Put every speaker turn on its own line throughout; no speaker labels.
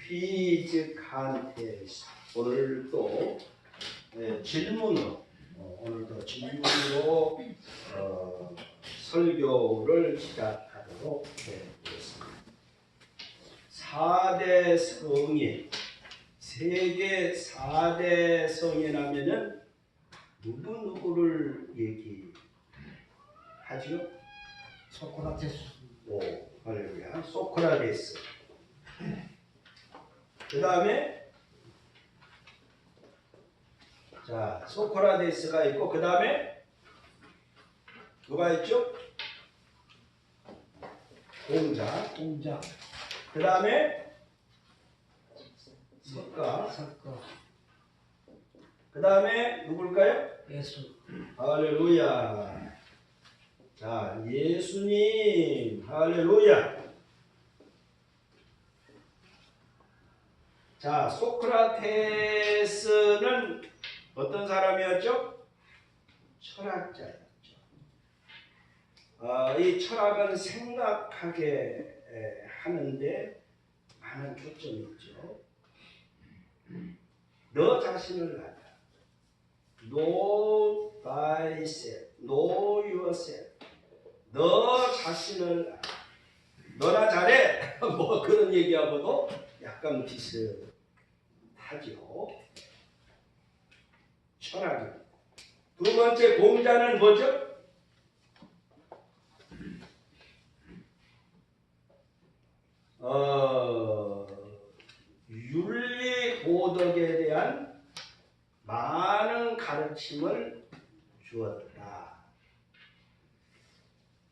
퀴즈 칸테스트. 오늘 또 질문으로 오늘도 질문으로 설교를 시작하도록 하겠습니다. 4대 성인, 세계 4대 성인하면은 누구를 얘기하죠?
소크라테스.
오, 할렐루야. 소크라테스. 그 다음에 자, 소크라테스가 있고 그 다음에 누가 있죠? 공자. 그 다음에 석가. 그 다음에 누굴까요?
예수.
할렐루야. 자, 예수님. 할렐루야. 자, 소크라테스는 어떤 사람이었죠? 철학자였죠. 이 철학은 생각하게 하는데 많은 초점이 있죠. 너 자신을 알아. Know thyself. Know yourself. 너 자신을 알아. 너나 잘해. 뭐 그런 얘기하고도 약간 비슷하죠. 철학입니다. 두 번째 공자는 뭐죠? 윤리 도덕에 대한 많은 가르침을 주었다.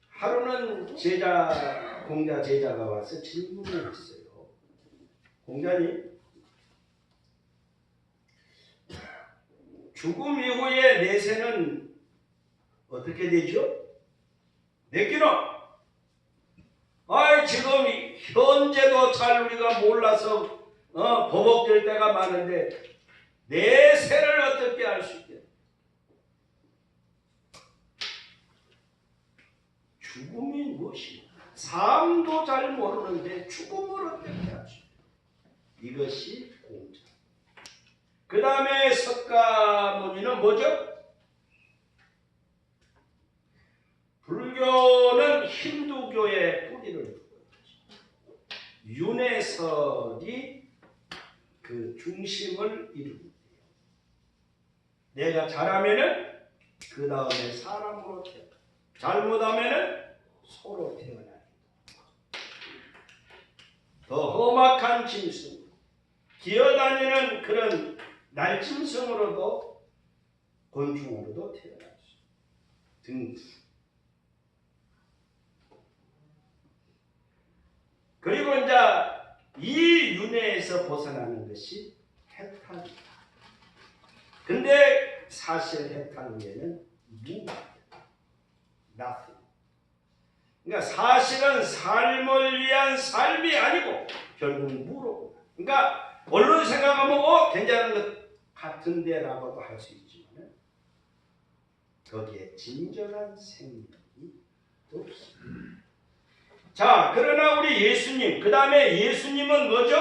하루는 공자 제자가 와서 질문을 했어요. 공자님, 죽음 이후의 내세는 어떻게 되죠? 내끼는 지금 현재도 잘 우리가 몰라서 버벅될 때가 많은데 내세를 어떻게 알 수 있겠냐? 죽음이 무엇이냐? 삶도 잘 모르는데 죽음을 어떻게 알 수 있냐? 이것이 공자. 그 다음에 석가모니는 뭐죠? 불교는 힌두교의 뿌리를 두고 있죠. 윤회설이 그 중심을 이룹니다. 내가 잘하면은 그 다음에 사람으로 태어나. 잘못하면은 소로 태어나는. 더 험악한 짐승, 기어다니는 그런 날짐승으로도 곤충으로도 태어날 수 등등. 그리고 이제 이 윤회에서 벗어나는 것이 해탈이다. 근데 사실 해탈 후에는 무가 nothing. 그러니까 사실은 삶을 위한 삶이 아니고 결국 무로. 그러니까 언론 생각하면 괜찮은 것 같은데라고도 할 수 있지만 거기에 진정한 생명이 없습니다. 자, 그러나 우리 예수님, 그 다음에 예수님은 뭐죠?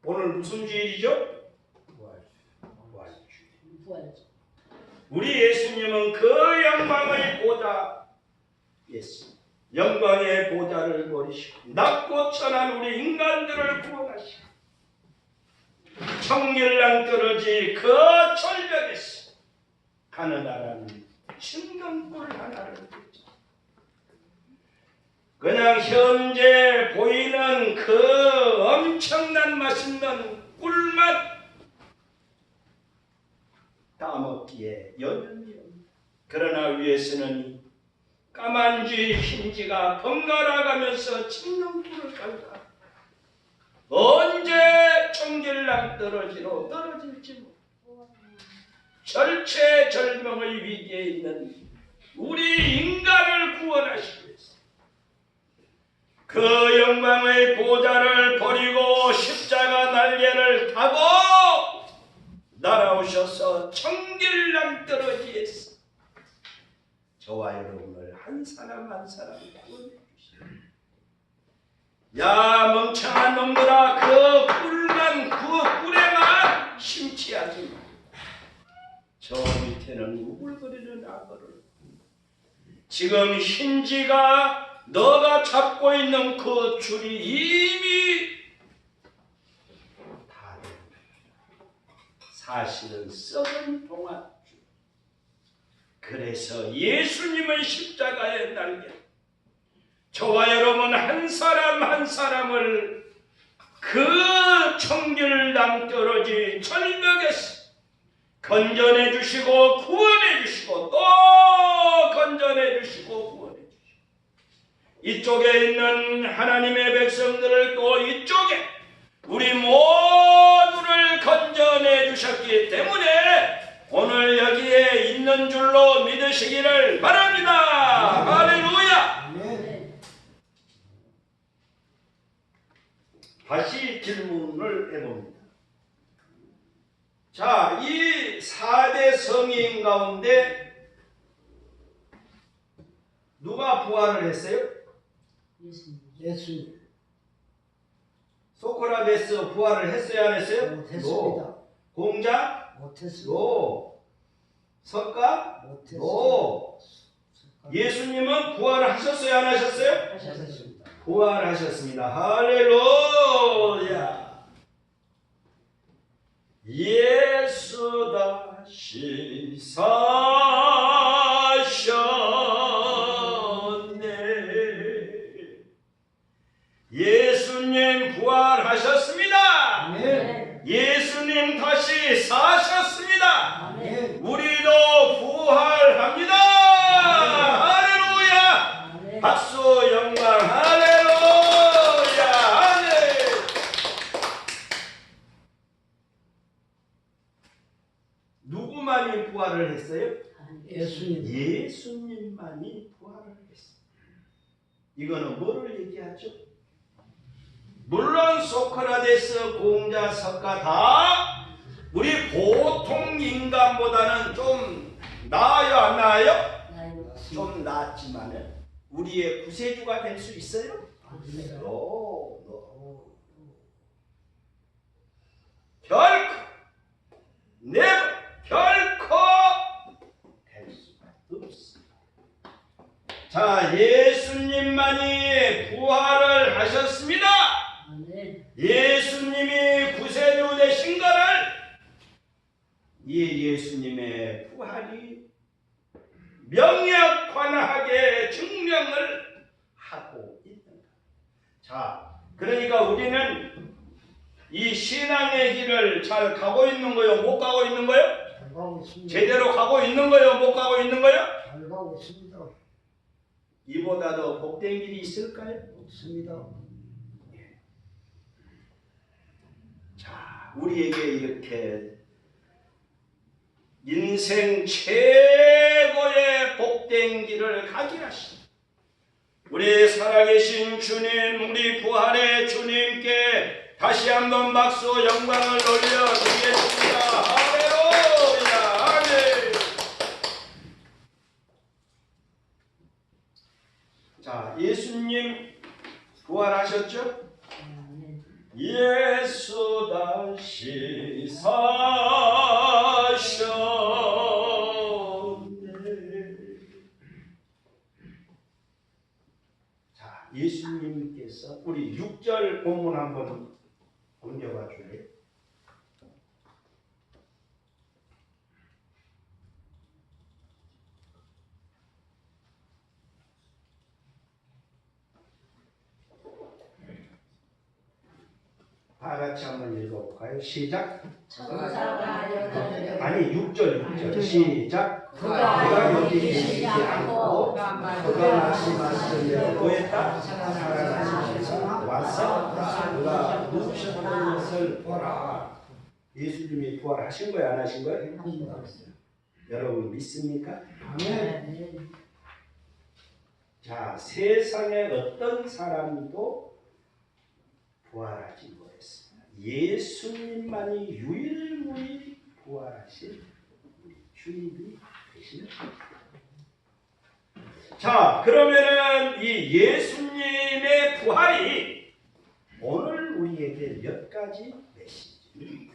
오늘 무슨 주일이죠? 부활주일. 우리 예수님은 그 영광의 보좌 예수. 영광의 보좌를 버리시고 낮고 천한 우리 인간들을 구원하시고 청결랑 떨어지 그 절벽에서 가느다란 신강불 하나를 줬죠. 그냥 현재 보이는 그 엄청난 맛있는 꿀맛 따먹기에 여념이 없다. 그러나 위에서는 까만쥐 흰쥐가 번갈아 가면서 침렁불을 갈다. 언제 청결랑 떨어질지 모르고 절체절명의 위기에 있는 우리 인간을 구원하시기 위해서 그 영광의 보좌를 버리고 십자가 날개를 타고 날아오셔서 청결랑 떨어지에서 저와 여러분을 한 사람 한 사람 구원해 주십니다. 야 멍청한 놈들아, 그 꿀에만 심취하지 마. 저 밑에는 우글거리는 악어를, 지금 힌지가 너가 잡고 있는 그 줄이 이미 다 됩니다. 사실은 썩은 동안 줄. 그래서 예수님은 십자가에 달려 저와 여러분 한 사람 한 사람을 그 청결당 떨어진 절벽에서 건져내 주시고 구원해 주시고 또 건져내 주시고 구원해 주시고, 이쪽에 있는 하나님의 백성들을 또 이쪽에 우리 모두를 건져내 주셨기 때문에 오늘 여기에 있는 줄로 믿으시기를 바랍니다. 할렐루야. 다시 질문을 해봅니다. 자, 이 4대 성인 가운데 누가 부활을 했어요?
예수.
소크라테스 부활을 했어요, 안 했어요?
못했습니다.
공자?
못했습니다.
노. 석가?
못했습니다.
노. 예수님은 부활을 하셨어요, 안 하셨어요?
하셨습니다.
부활하셨습니다. 할렐루야. 예수 다시 사셨네. 예수님 부활하셨습니다.
아멘.
예수님 다시 사셨습니다.
아멘.
우리도 부활합니다. 할렐루야. 박수 영광. 할렐루야. 아멘. 누구만이 부활을 했어요?
예수님.
예수님만이 부활을 했어요. 이거는 뭐를 얘기하죠? 물론 소크라테스, 공자, 석가 다 우리 보통 인간보다는 좀 나아요, 안 나아요? 좀 낫지만은 우리의 구세주가 될 수 있어요? 노. 결코 결코 될 수가 없습니다. 자, 예수님만이 부활을 하셨습니다. 예수님이 구세주 되신 것을 이 예수님의 부활이 명확하게 증명을 하고 있는 것. 자, 그러니까 우리는 이 신앙의 길을 잘 가고 있는 거요, 못 가고 있는 거요?
잘 가고 있습니다.
제대로 가고 있는 거요, 못 가고 있는 거요?
잘 가고 있습니다.
이보다 더 복된 길이 있을까요?
없습니다.
자, 우리에게 이렇게 인생 최고의 복된 길을 가게 하신 우리 살아계신 주님, 우리 부활의 주님께 다시 한번 박수 영광을 올려드리겠습니다. 할렐루야. 아멘. 자, 예수님 부활하셨죠? 예수 다시 사셨네. 자, 예수님께서 우리 6절 본문 한번 옮겨봐 줄래요? 다 같이 한번 읽어볼까요? 시작. 아니 6절 시작. 그가 여기 계시지 않고 그가 말씀하시는 뭐했다? 살아나시면서 와서 그가 누우셨던 것을 보라. 예수님이 부활하신 거예요, 안 하신 거예요? 여러분 믿습니까?
아멘.
자, 세상에 어떤 사람도 부활하지 못했습니다. 예수님만이 유일무이 부활하신 우리 주님이 되시는 겁니다. 자, 그러면은 이 예수님의 부활이 우리에게 몇 가지 메시지.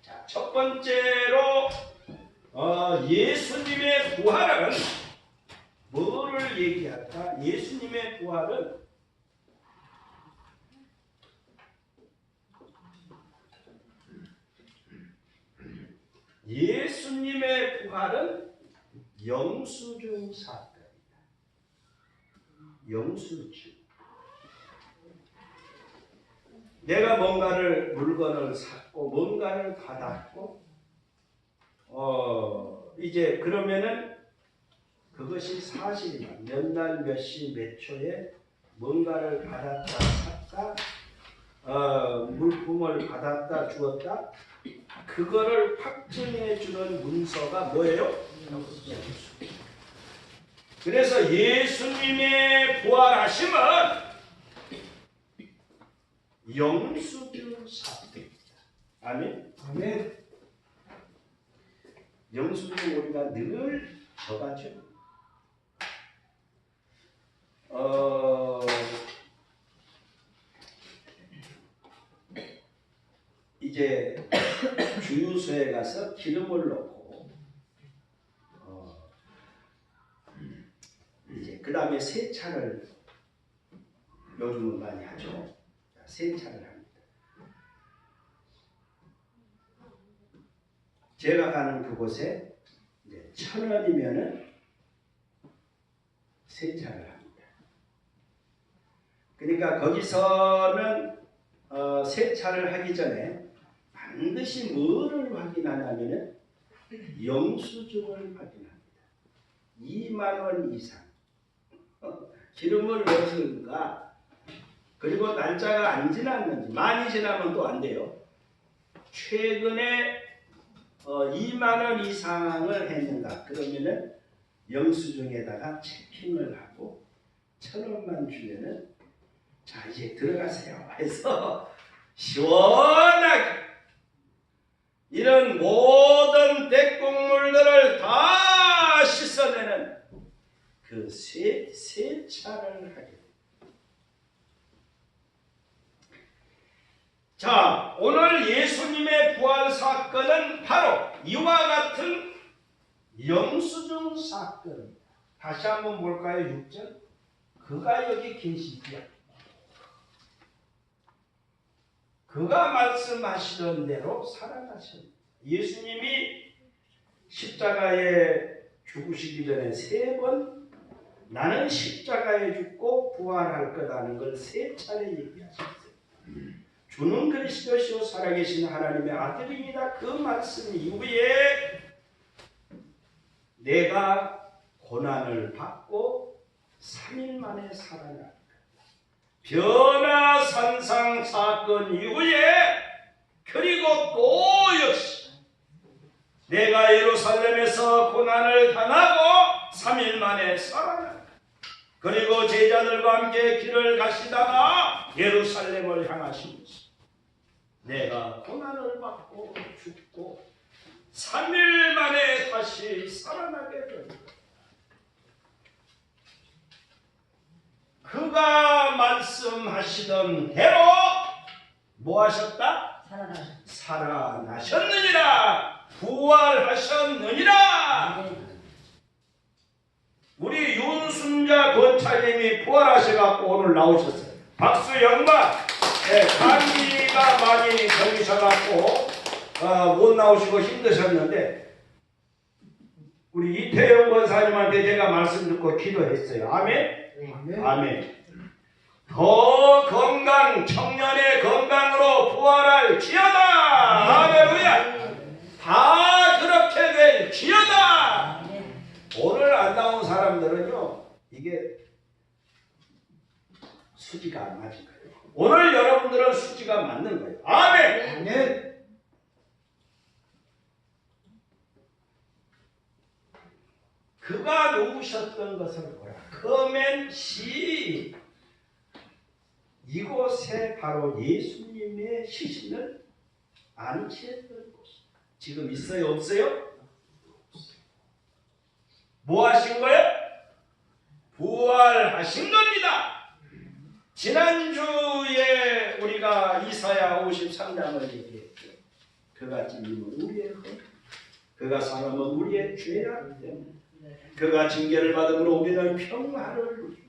자, 첫 번째로 예수님의 부활은 뭐를 얘기할까? 예수님의 부활은 영수증 사건이다. 영수증. 내가 물건을 샀고 뭔가를 받았고 이제 그러면은 그것이 사실이다. 몇 날 몇 시 몇 초에 뭔가를 받았다 샀다 물품을 받았다 주었다 그거를 확증해 주는 문서가 뭐예요? 그래서 예수님의 부활하심은 영수증 사건입니다. 아멘.
아멘.
영수증 우리가 늘 적하죠. 이제 주유소에 가서 기름을 넣고 이제 그 다음에 세차를 요즘은 많이 하죠. 세차를 합니다. 제가 가는 그곳에 1,000원이면은 세차를 합니다. 그러니까 거기서는 세차를 하기 전에 반드시 뭐를 확인하냐면은 영수증을 확인합니다. 2만 원 이상 기름을 넣었는가 그리고 날짜가 안 지났는지 많이 지나면 또 안 돼요. 최근에 2만 원 이상을 했는가 그러면은 영수증에다가 체킹을 하고 1,000원만 주면은 자 이제 들어가세요 해서 시원하게 이런 모든 대국물들을 다 씻어내는 그 세차를 하게 됩니다. 자, 오늘 예수님의 부활 사건은 바로 이와 같은 영수증 사건입니다. 다시 한번 볼까요? 6절. 그가 여기 계시지요. 그가 말씀하시던 대로 살아나셨습니다. 예수님이 십자가에 죽으시기 전에 3번 나는 십자가에 죽고 부활할 거라는 걸 3차례 얘기하셨어요. 주는 그리스도시요 살아계신 하나님의 아들입니다. 그 말씀 이후에 내가 고난을 받고 3일 만에 살아날 변화산상 사건 이후에 그리고 또 역시 내가 예루살렘에서 고난을 당하고 3일 만에 살아날 그리고 제자들과 함께 길을 가시다가 예루살렘을 향하시면서 내가 고난을 받고 죽고 3일 만에 다시 살아나게 됩니다. 그가 말씀하시던 대로 뭐 하셨다? 살아나셨느니라. 부활하셨느니라. 우리 윤순자 권차님이 부활하셔갖고 오늘 나오셨어요. 박수 영광. 네, 감기가 많이 걸리셔갖고 못 나오시고 힘드셨는데 우리 이태영 권사님한테 제가 말씀 듣고 기도했어요. 아멘.
아멘.
아멘. 더 건강, 청년의 건강으로 부활할 지어다. 할렐루야. 다 그렇게 될 지어다. 오늘 안 나온 사람들은요, 이게 수지가 안 맞은 거예요. 오늘 여러분들은 수지가 맞는 거예요. 아멘.
아멘.
그가 누우셨던 것을 보라. 커맨시 이곳에 바로 예수님의 시신을 안치했던 곳. 지금 있어요? 없어요? 뭐 하신 거예요? 부활하신 겁니다. 지난주에 우리가 이사야 53장을 얘기했죠. 그가 찔림은 우리의 허, 그가 상함은 우리의 죄악 때문에, 그가 징계를 받음으로 우리는 평화를 누리고,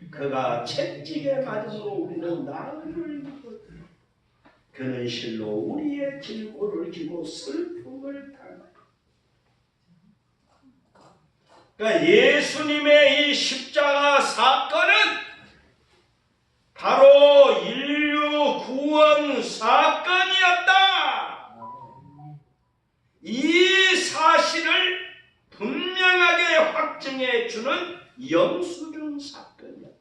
그가 채찍에 맞음으로 우리는 나음을 누리고, 그는 실로 우리의 질고를 지고 슬픔을 당하고. 그러니까 예수님의 이 십자가 사건은 바로 인류 구원 사건이었다. 이 사실을 분명하게 확증해 주는 영수증 사건이었다.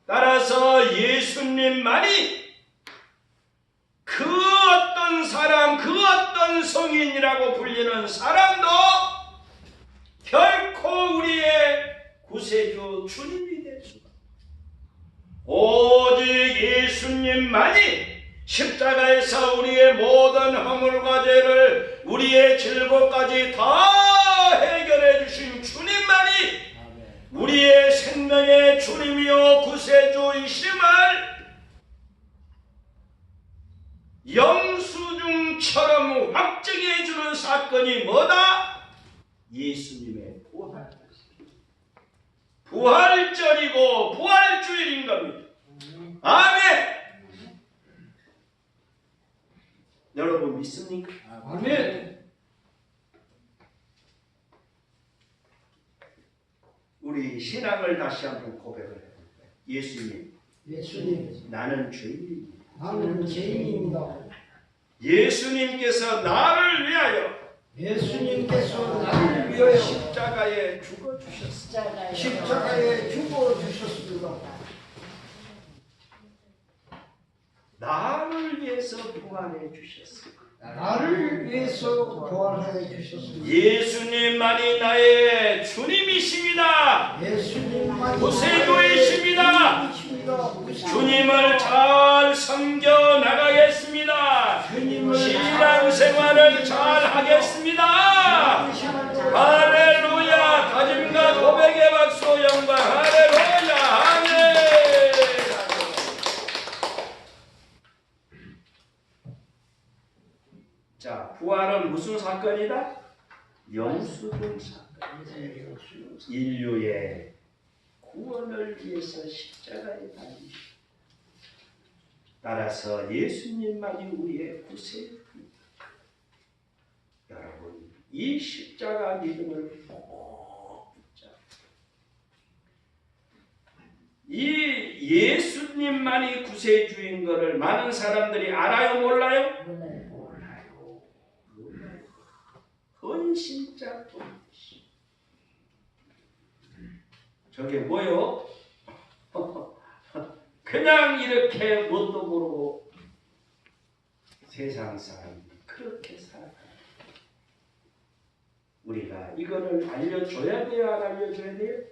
따라서 예수님만이 그 어떤 사람, 그 어떤 성인이라고 불리는 사람도 결코 우리의 구세주 주님이 될 수가 오직 예수님만이 십자가에서 우리의 모든 허물과 죄를 우리의 질고까지 다 해결해 주신 주님만이 우리의 생명의 주님이요 구세주이심을 영수증처럼 확증해 주는 사건이 뭐다? 예수님의 부활. 부활절이고 부활주일인 겁니다. 아멘. 여러분 믿습니까?
아멘.
우리 신앙을 다시 한번 고백을 해볼까요? 예수님, 나는 죄인입니다.
나는 죄인입니다.
예수님께서 나를 위하여
예수님께서 나를 위하여
십자가에 죽어주셨습니다.
십자가에 죽어주셨습니다.
나를 위해서 부활해 주셨습니다.
나를 위해서 부활해 주셨습니다.
예수님만이 나의 주님이십니다.
예수님만이
구세주이십니다. 주님을 잘 섬겨 나가겠습니다. 신앙생활을 잘 하겠습니다. 할렐루야. 다짐과 고백의 박수 영광. 할렐루야. 아멘. 자, 부활은 무슨 사건이다? 영수증 사건. 인류의 구원을 위해서 십자가에 달리시고, 따라서 예수님만이 우리의 구세주입니다. 여러분, 이 십자가 믿음을 꼭 붙잡고, 이 예수님만이 구세주인 것을 많은 사람들이 알아요, 몰라요? 몰라요. 헌신자 돕기. 저게 뭐요? 그냥 이렇게 뭣도 모르고 세상 사람들이 그렇게 살아가요. 우리가 이거를 알려줘야 돼요? 안 알려줘야 돼요?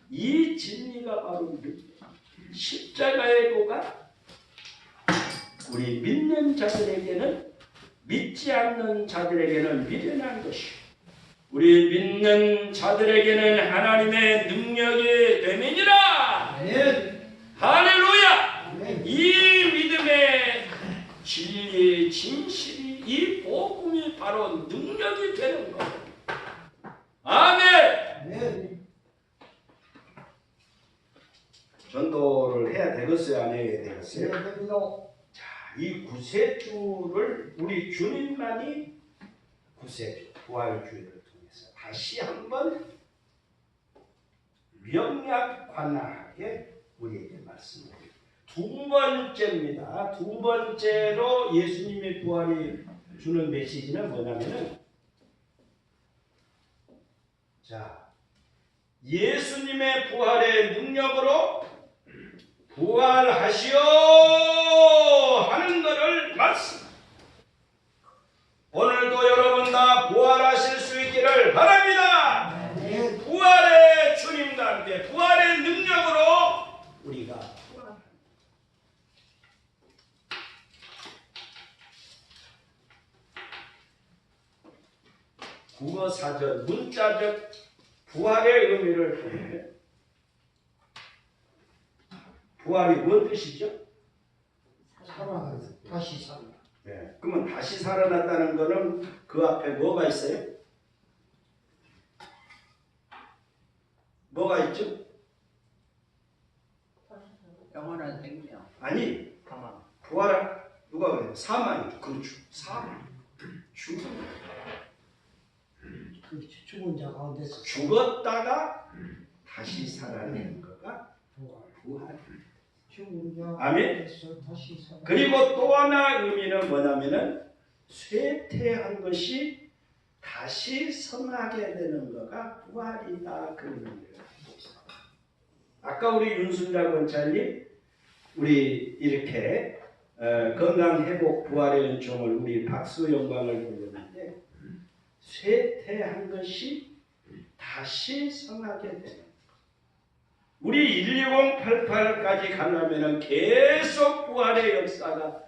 이 진리가 바로 십자가의 도가 우리 믿는 자들에게는, 믿지 않는 자들에게는 미련한 것이고, 우리 믿는 자들에게는 하나님의 능력이 되느니라.
아멘.
할렐루야.
아멘.
이 믿음의 진리의 진실이, 이 복음이 바로 능력이 되는 거예요. 아멘.
아멘.
전도를 해야 되겠어요, 안 해야 되겠어요?
해야 됩니다.
자, 이 구세주를 우리 주님만이 구세주, 부활주의를 통해서 다시 한번 명약관하게 우리에게 말씀드립니다. 두 번째입니다. 두 번째로 예수님의 부활이 주는 메시지는 뭐냐면은, 자, 예수님의 부활의 능력으로 부활하시오 하는 것을 말씀. 오늘도 여러분 다 부활하실 수 있기를 바랍니다.
아멘.
부활의 주님과 함께 부활의 능력으로 우리가 부활합니다. 국어사전 문자적 부활의 의미를 보면 부활이 뭔 뜻이죠?
살아 다시 살아.
네. 그러면 다시 살아났다는 거는 그 앞에 뭐가 있어요? 뭐가 있죠?
영원한 생명.
아니, 부활한 누가 그래요? 사망이죠. 그렇죠. 사망. 죽음.
그 죽은 자 가운데서
죽었다가 다시 살아내는 거가 부활.
죽은 자
아멘.
가운데서 다시 살아.
그리고 또 하나 의미는 뭐냐면은 쇠퇴한 것이 다시 성하게 되는 거가 부활이다 그 의미예요. 아까 우리 윤순자 권사님 우리 이렇게 건강 회복 부활의 은총을 우리 박수 영광을 돌렸는데 쇠퇴한 것이 다시 성하게 되는 거예요. 우리 12088까지 가려면 계속 부활의 역사가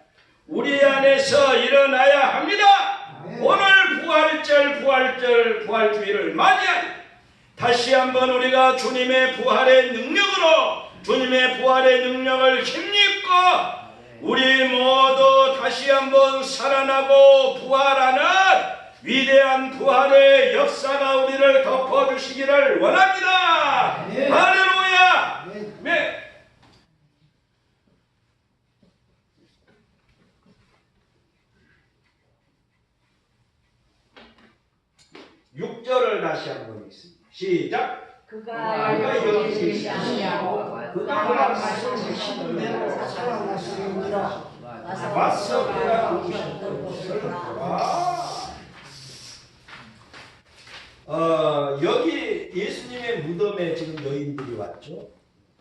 우리 안에서 일어나야 합니다.
네.
오늘 부활주의를 맞이하니 다시 한번 우리가 주님의 부활의 능력으로 주님의 부활의 능력을 힘입고 우리 모두 다시 한번 살아나고 부활하는 위대한 부활의 역사가 우리를 덮어주시기를 원합니다.
네.
할렐루야.
네.
네. 6절을 다시 한번 읽습니다. 시작.
그가
여기
계시지 아니하고
그가
하시는 대로 살아났으리라.
왔어 그가
오셨던 곳을
여기 예수님의 무덤에 지금 여인들이 왔죠.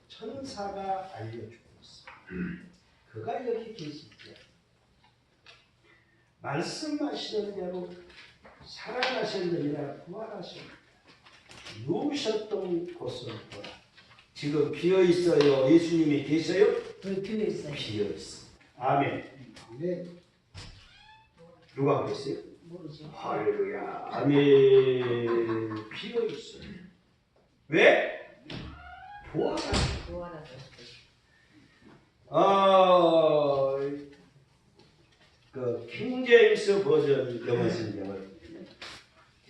천사가 알려주고 있어요. 그가 여기 계시죠. 말씀하시는 대로 살아나셨느니라 부활하셨느니라. 누우셨던 곳을 보라. 지금 비어 있어요. 예수님이 계세요?
비어 있어요.
비어 있어. 아멘.
네.
누가 그랬어요?
모르죠.
할렐루야. 아멘. 비어 있어요. 왜? 부활하셨어요.
부활하셨어요.
그 킹제임스 버전 영어 성경을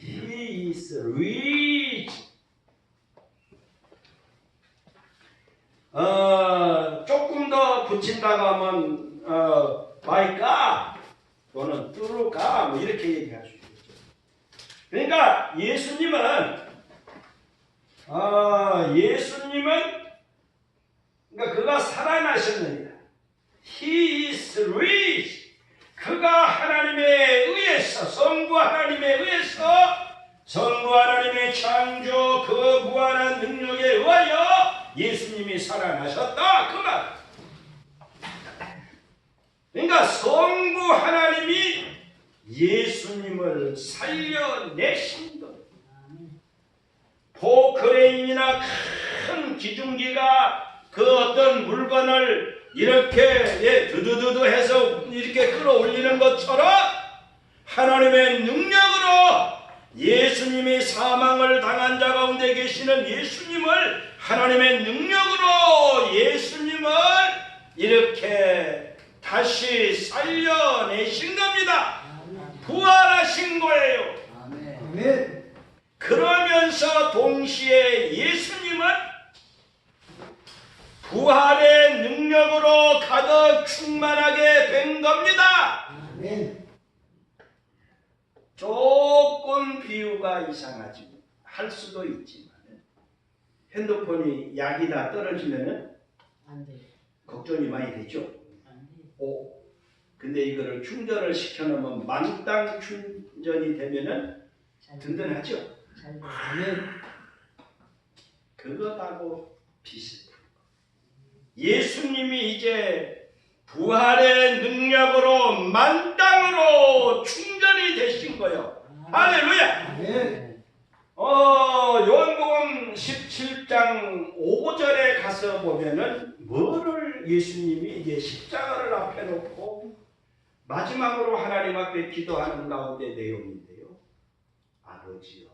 He is rich. 조금 더 붙인다고 하면 by God 또는 through God 뭐 이렇게 얘기할 수 있겠죠. 그러니까 예수님은 그러니까 그가 살아나셨느니라. He is rich. 그가 하나님에 의해서 성부 하나님에 의해서 성부 하나님의 창조 그 무한한 능력에 의하여 예수님이 살아나셨다 그 말. 그러니까 성부 하나님이 예수님을 살려내신 것. 포크레인이나 큰 기중기가 그 어떤 물건을 이렇게 두두두두 해서 이렇게 끌어올리는 것처럼 하나님의 능력으로 예수님이 사망을 당한 자 가운데 계시는 예수님을 하나님의 능력으로 예수님을 이렇게 다시 살려내신 겁니다. 부활하신 거예요.
아멘.
그러면서 동시에 예수님은 부활의 능력으로 가득 충만하게 된 겁니다.
아멘.
조금 비유가 이상하지 할 수도 있지만 핸드폰이 약이 다 떨어지면은
안 돼.
걱정이 많이 되죠.
안 돼.
근데 이거를 충전을 시켜놓으면 만땅 충전이 되면은 든든하죠.
잘 돼.
아멘.
그것하고 비슷해요. 예수님이 이제 부활의 능력으로 만땅으로 충전이 되신 거예요. 할렐루야.
아멘.
요한복음 17장 5절에 가서 보면은 뭐를 예수님이 이제 십자가를 앞에 놓고 마지막으로 하나님 앞에 기도하는 가운데 내용인데요. 아버지요,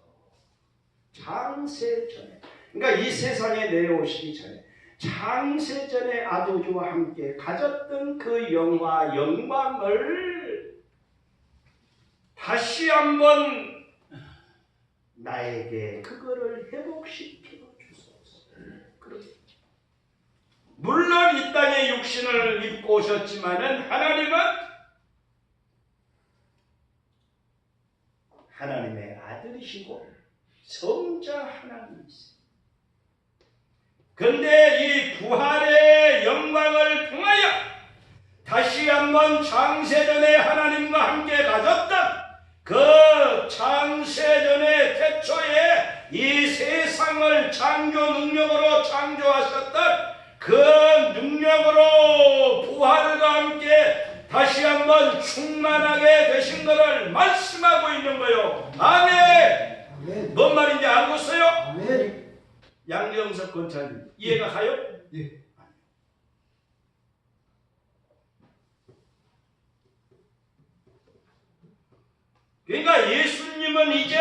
창세 전에, 그러니까 이 세상에 내려오시기 전에 창세전에 아버지와 함께 가졌던 그 영광을 다시 한번 나에게 그거를 회복시켜 주소서. 물론 이 땅에 육신을 입고 오셨지만은 하나님의 아들이시고 성자 하나님이세요. 그런데 이 부활의 영광을 통하여 다시 한번 창세전에 하나님과 함께 가졌던 그 창세전의 태초에 이 세상을 창조 능력으로 창조하셨던 그 능력으로 부활과 함께 다시 한번 충만하게 되신 것을 말씀하고 있는 거요. 아멘.
아멘.
뭔 말인지 알겠어요?
아멘.
양경석 권사님 이해가 가요?
예.
그러니까 예수님은 이제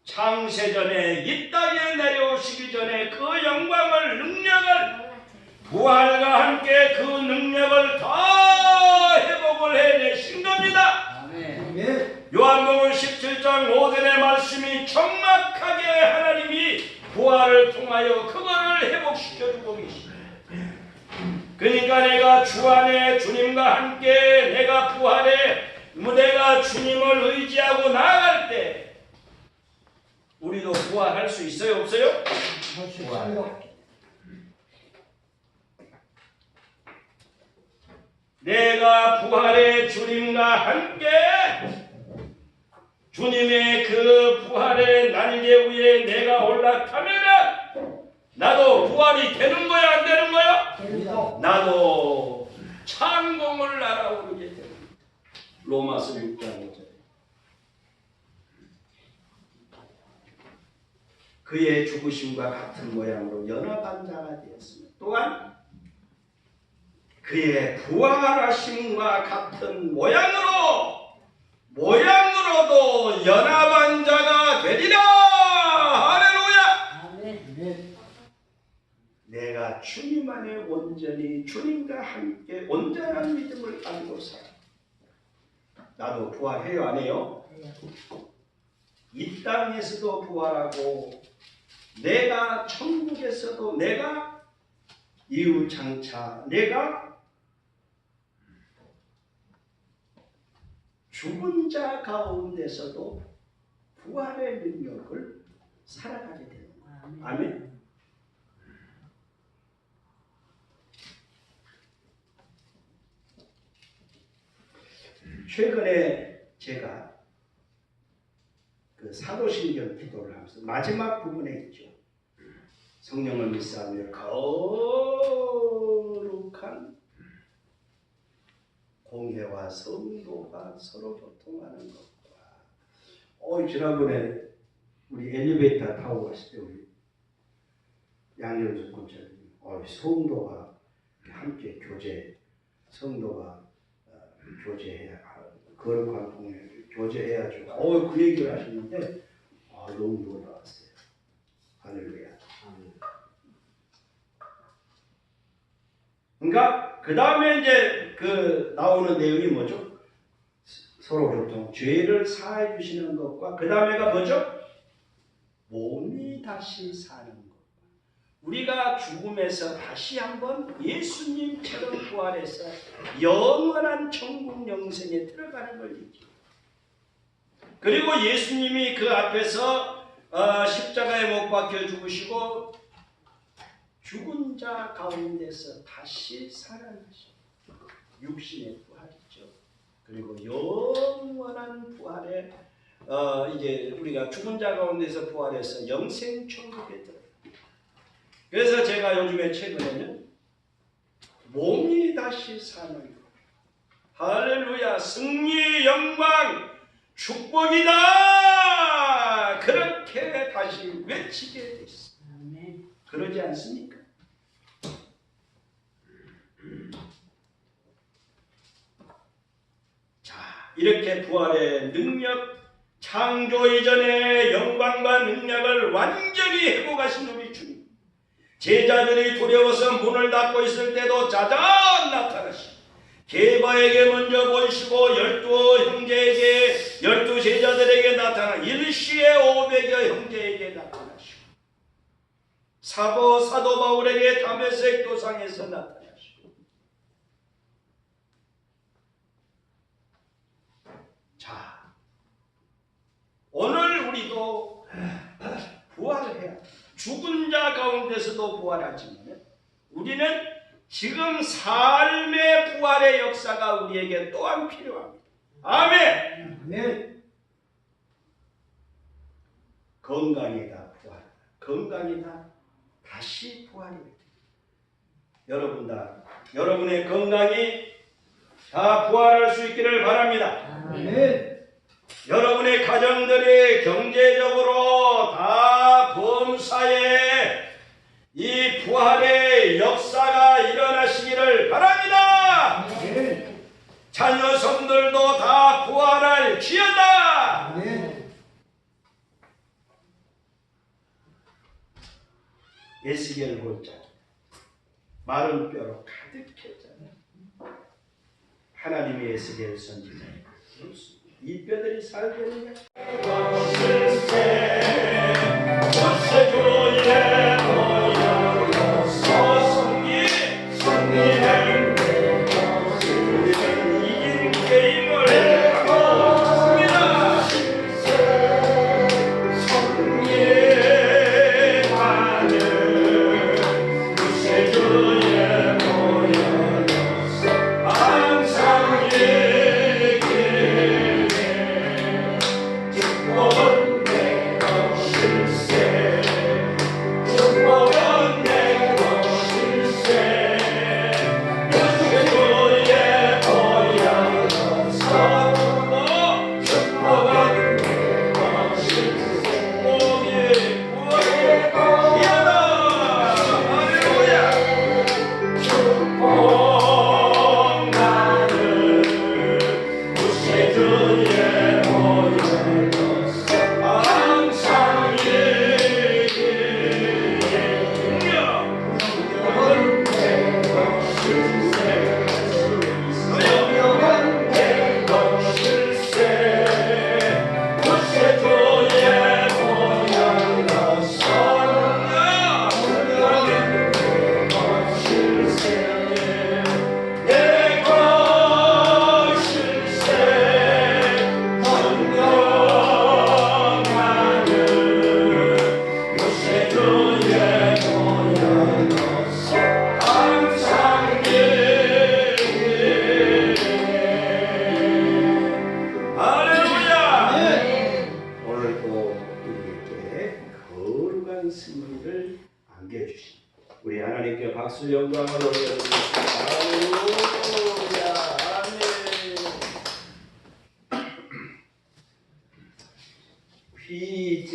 창세전에 이 땅에 내려오시기 전에 그 영광을 능력을 부활과 함께 그 능력을 다 회복을 해내신 겁니다.
아멘.
아멘.
요한복음 17장 5절의 말씀이 정확하게 하나님이 부활을 통하여 그거를 회복시켜주고 계십니다. 그러니까 내가 주 안에 주님과 함께 내가 부활에 내가 주님을 의지하고 나아갈 때 우리도 부활할 수 있어요? 없어요?
할 수 있습니다.
내가 부활의 주님과 함께 주님의 그 부활의 날개 위에 내가 올라타면은 나도 부활이 되는 거야 안 되는 거야?
됩니다.
나도 창공을 날아오르게 됩니다. 로마서 6장 5절. 그의 죽으심과 같은 모양으로 연합한 자가 되었습니다. 또한 그의 부활하심과 같은 모양으로도 연합한 자가 되리라. 할렐루야.
아멘.
아멘.
내가 주님 안에 온전히 주님과 함께 온전한 믿음을 가지고 살아. 나도 부활해요 안 해요? 이 땅에서도 부활하고 내가 천국에서도 내가 이웃장차 내가 죽은 자 가운데서도 부활의 능력을 살아가게 되는 거예요. 아멘. 최근에 제가 그 사도신경 기도를 하면서 마지막 부분에 있죠. 성령을 믿사하며 거룩한 공회와 성도가 서로 교통하는 것과 지난번에 우리 엘리베이터 타고 갔을 때 우리 양현석 권사님 성도가 함께 성도가 교제해야 거룩한 공회 교제해야죠. 그 얘기를 하시는데 너무 놀라웠어요. 할렐루야. 그러니까 그 다음에 이제 그 나오는 내용이 뭐죠? 서로 교통, 죄를 사해 주시는 것과 그 다음에가 뭐죠? 몸이 다시 사는 것. 우리가 죽음에서 다시 한번 예수님처럼 부활해서 영원한 천국 영생에 들어가는 걸 얘기해요. 그리고 예수님이 그 앞에서 십자가에 못 박혀 죽으시고 죽은 자 가운데서 다시 살아나시고 육신의 부활이죠. 그리고 영원한 부활에 이제 우리가 죽은 자 가운데서 부활해서 영생 천국에 들어요. 그래서 제가 요즘에 최근에는 몸이 다시 사는 것. 할렐루야. 승리, 영광, 축복이다. 그렇게 다시 외치게 됐어요.
아멘.
그러지 않습니까? 자, 이렇게 부활의 능력, 창조 이전의 영광과 능력을 완전히 회복하신 우리 주님. 제자들이 두려워서 문을 닫고 있을 때도 짜잔 나타나시고 게바에게 먼저 보이시고 12 형제에게 12 제자들에게 나타나 일시에 500여 형제에게 나타나시고 사도 바울에게 다메섹 도상에서 나타나시고 자 오늘 우리도 부활을 해야 죽은 자 가운데서도 부활하지만 우리는 지금 삶의 부활의 역사가 우리에게 또한 필요합니다. 아멘.
아멘.
건강이다 부활. 건강이다 다시 부활이 됩니다. 여러분 다 여러분의 건강이 다 부활할 수 있기를 바랍니다.
아멘.
여러분의 가정들이 경제적으로 다 범사에 이 부활의 역사가 일어나시기를 바랍니다.
아멘.
자녀 성들도 다 부활할 지어다.
아멘.
에스겔 볼자 마른 뼈로 가득했잖아요. 하나님의 에스겔 선지자 이 뼈들이 살겠느냐? 우리 하나님께 박수 영광을 올려드립니다. 할렐루야. 아멘.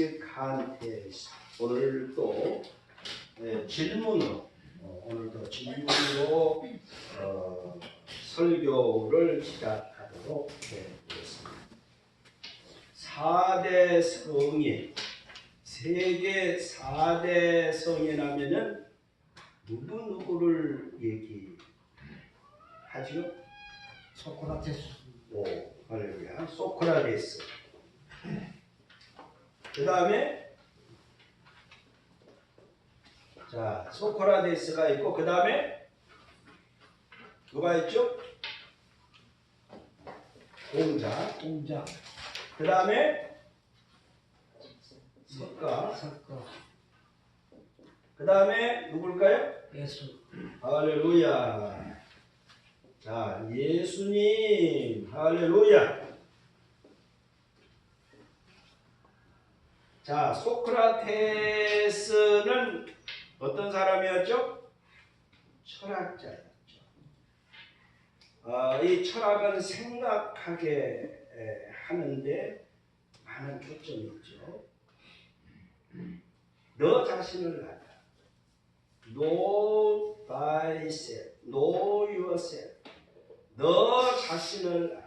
휘즈칸테스 오늘 또 질문으로 오늘도 질문으로 설교를 시작하도록 하겠습니다. 4대 성인 세계 4대 성인하면은 누구를 얘기하죠?
소크라테스.
오, 할렐루야. 소크라테스. 그 다음에 자 소크라테스가 있고 그 다음에 누가 있죠? 공자. 그 다음에 석가. 그 다음에 누굴까요?
예수.
할렐루야. 자, 예수님. 할렐루야. 자, 소크라테스는 어떤 사람이었죠? 철학자였죠. 이 철학은 생각하게 하는데 많은 초점이 있죠. 너 자신을 알아. Know thyself. Know yourself. 너 자신을 알아.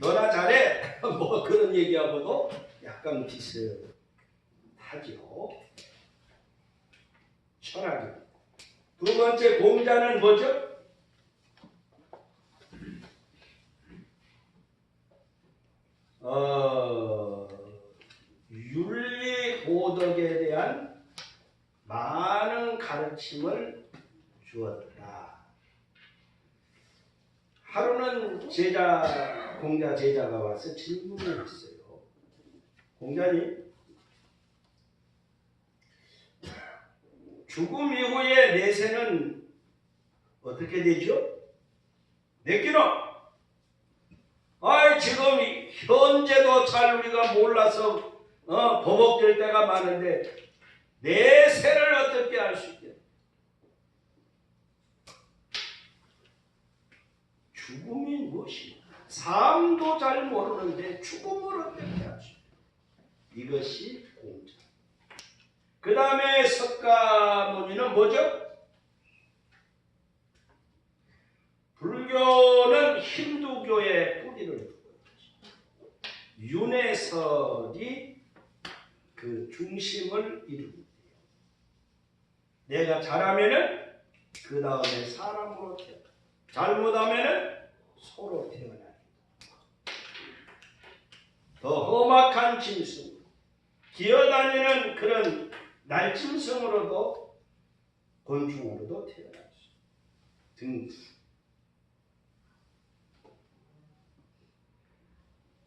너나 잘해. 뭐 그런 얘기하고도 약간 비슷하죠. 철학입니다. 두 번째 공자는 뭐죠? 윤리 도덕에 대한 많은 가르침을 주었다. 하루는 공자 제자가 와서 질문을 했어요. 공자님, 죽음 이후의 내세는 어떻게 되죠? 내끼는 지금 현재도 잘 우리가 몰라서 버벅될 때가 많은데 내세를 어떻게 알 수 있겠냐? 죽음이 무엇이냐? 삶도 잘 모르는데 죽음을 어떻게 알 수 있냐? 이것이 공자. 그 다음에 석가모니는 뭐죠? 불교는 힌두교의 뿌리를 두고 윤회설이 그 중심을 이룹니다. 내가 잘하면은 그 다음에 사람으로 태어나, 잘못하면은 소로 태어나기. 더 험악한 짐승, 기어다니는 그런 날짐승으로도 곤충으로도 태어날 수 등.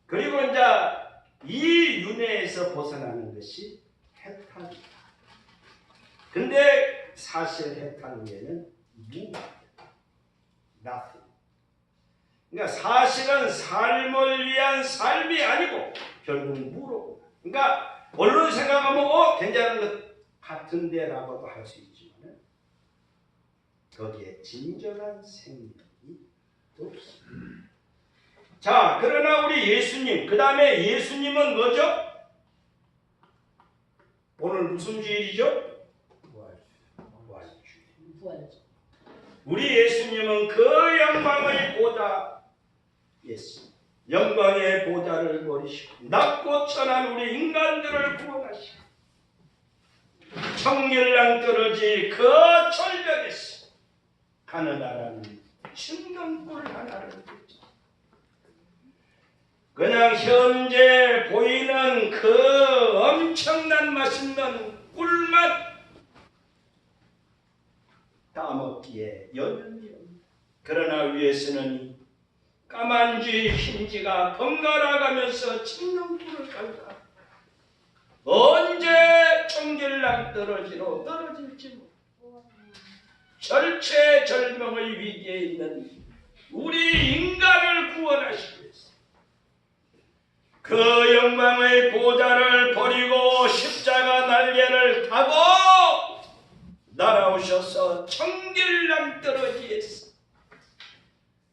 그리고 이제 이 윤회에서 벗어나는 것이 해탈이다. 근데 사실 해탈 후에는 무가 nothing. 그러니까 사실은 삶을 위한 삶이 아니고 결국 무로. 그러니까 언론 생각하면 괜찮은 것 같은데라고도 할 수 있지만 거기에 진정한 생명이 없습니다. 자, 그러나 우리 예수님, 그 다음에 예수님은 뭐죠? 오늘 무슨 주일이죠?
부활.
우리 예수님은 그 영광의 보좌, 예수, 영광의 보좌를 버리시고 낮고 천한 우리 인간들을 구원하시고 청결랑 떨어지 그 절벽에서 가느다란 신명불 하나를 그냥 현재 보이는 그 엄청난 맛있는 꿀맛 따먹기에 여념이 없다. 그러나 위에서는 까만쥐 흰쥐가 번갈아 가면서 침렁불을 갈까 언제 청결랑 떨어지로 떨어질지 절체절명의 위기에 있는 우리 인간을 구원하시기 위해서 그 영광의 보좌를 버리고 십자가 날개를 타고 날아오셔서 청결랑 떨어지에서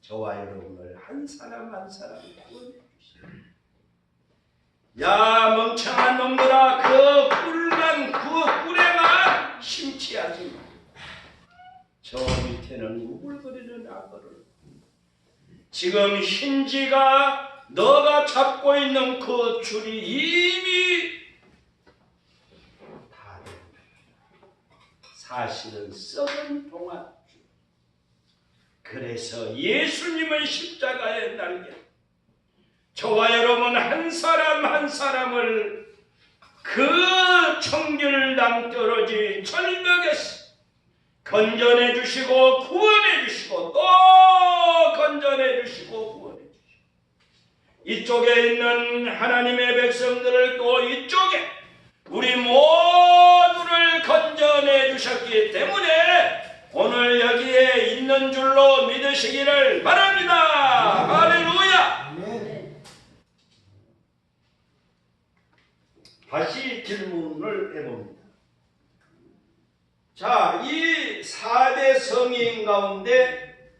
저와 여러분을 한 사람 한 사람 구원해 주시오. 야 멍청한 놈들아, 그 꿀에만 심취하지 마. 저 밑에는 우글거리는 악어를 지금 흰쥐가 너가 잡고 있는 그 줄이 이미 다 됩니다. 사실은 썩은 동안줄. 그래서 예수님의 십자가의 날개, 저와 여러분 한 사람 한 사람을 그 청결당 떨어진 절벽에서 건져내 주시고 구원해 주시고 또 건져내 주시고 구원해 주시고 이쪽에 있는 하나님의 백성들을 또 이쪽에 우리 모두를 건져내 주셨기 때문에 오늘 여기에 있는 줄로 믿으시기를 바랍니다. 할렐루야. 다시 질문을 해봅니다. 자, 이 4대 성인 가운데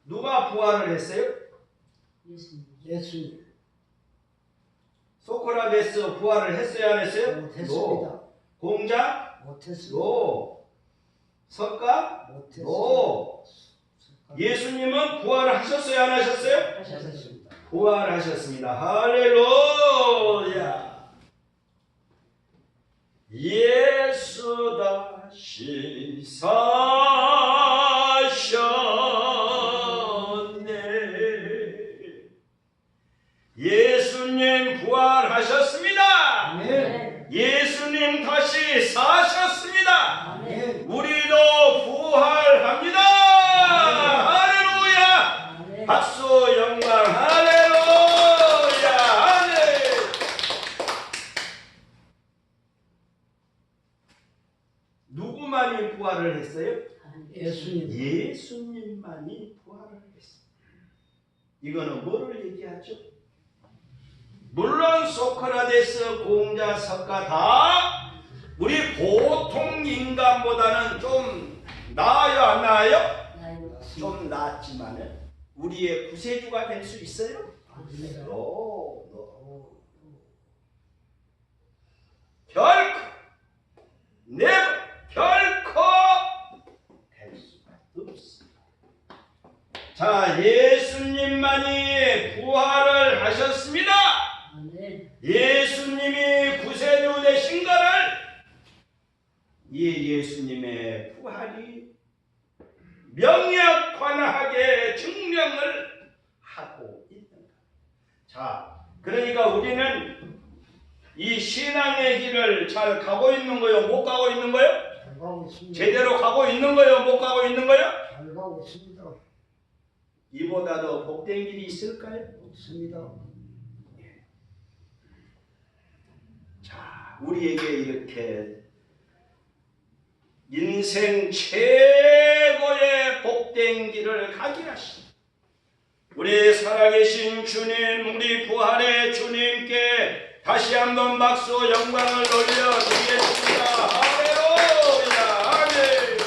누가 부활을 했어요?
예수님.
소크라테스 부활을 했어요, 안 했어요?
못했습니다.
공자?
못했습니다.
노. 석가?
못했습니다.
노. 예수님은 부활을 하셨어요, 안 하셨어요?
못했습니다.
부활하셨습니다. 할렐루야. 예수 예수 다시 사셨네. 예수님 부활하셨습니다.
아멘.
예수님 다시 사셨습니다.
아멘.
우리도 부활합니다. 할렐루야.
아멘.
박수 영광 할렐루야. 아멘. 누구만이 부활을 했어요?
예수님.
예수님만이 부활을 했어요. 이거는 뭐를 얘기하죠? 물론 소크라테스, 공자, 석가 다 우리 보통 인간보다는 좀 나아요, 안 나아요? 좀 낫지만은 우리의 구세주가 될 수 있어요? No. 결코 결코 될 수가 없습니다. 자, 예수님만이 부활을 하셨습니다. 예수님이 구세주 되신 것을 이 예수님의 부활이 명확하게 증명을 하고 있는 것. 자, 그러니까 우리는 이 신앙의 길을 잘 가고 있는 거요? 못 가고 있는 거요?
잘 가고 있습니다.
제대로 가고 있는 거요? 못 가고 있는 거요?
잘 가고 있습니다.
이보다 더 복된 길이 있을까요?
없습니다.
자, 우리에게 이렇게 인생 최고의 복된 길을 가게 하신 우리 살아계신 주님, 우리 부활의 주님께 다시 한번 박수 영광을 올려드리겠습니다. 할렐루야. 아멘.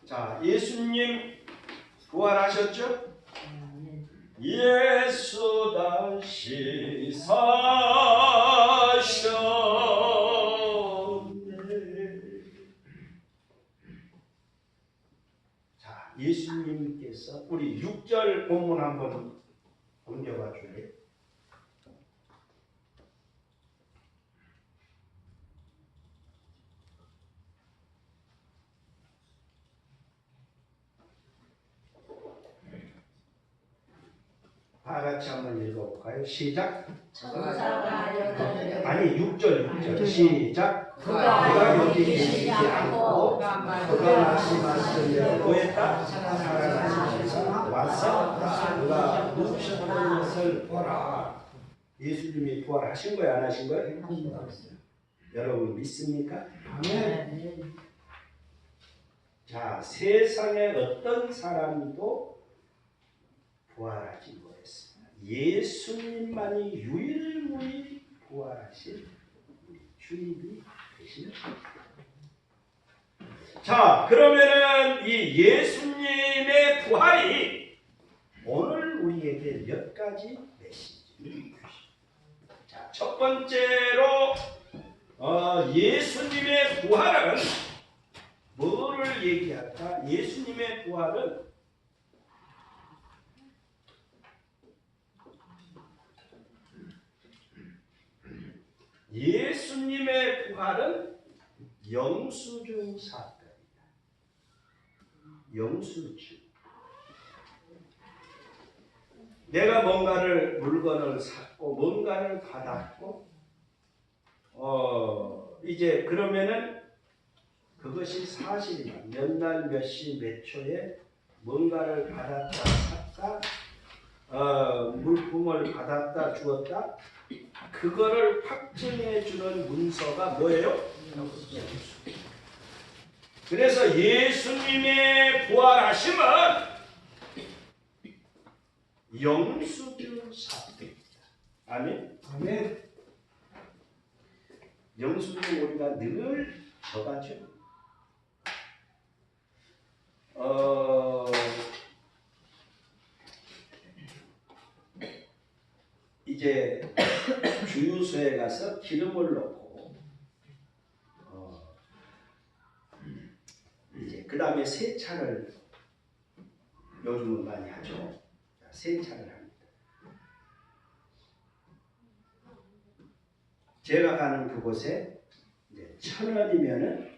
자, 예수님 부활하셨죠? 예수 다시 사셨네. 자, 예수님께서 우리 6절 본문 한번 옮겨봐 줄래요? 다 같이 한번 읽어볼까요? 시작. 아니 6절 시작. 그가 여기 계시지 않고 그가 말씀하시며 보였다. 살아나시면서 와서 그가 누우셨던 것을 보라. 예수님이 부활하신 거예요, 안 하신 거예요? 여러분 믿습니까?
아멘.
자, 세상에 어떤 사람도 부활하지 못했습니다. 예수님만이 유일무이 부활하신 우리 주님이 되시는 겁니다. 자, 그러면은 이 예수님의 부활이 오늘 우리에게 몇 가지 메시지를 주십니다. 자, 첫 번째로 예수님의 부활은 뭐를 얘기할까? 예수님의 부활은 예수님의 부활은 영수증 사건이다. 영수증. 내가 뭔가를 물건을 샀고 뭔가를 받았고 이제 그러면은 그것이 사실이다. 몇 날 몇 시 몇 초에 뭔가를 받았다 샀다 물품을 받았다 주었다 그거를 확증해 주는 문서가 뭐예요? 그래서 예수님의 부활하심은 영수증 사건입니다. 아멘.
아멘.
영수증 우리가 늘 적하죠. 이제 주유소에 가서 기름을 넣고 이제 그 다음에 세차를 요즘은 많이 하죠. 세차를 합니다. 제가 가는 그곳에 1,000원이면은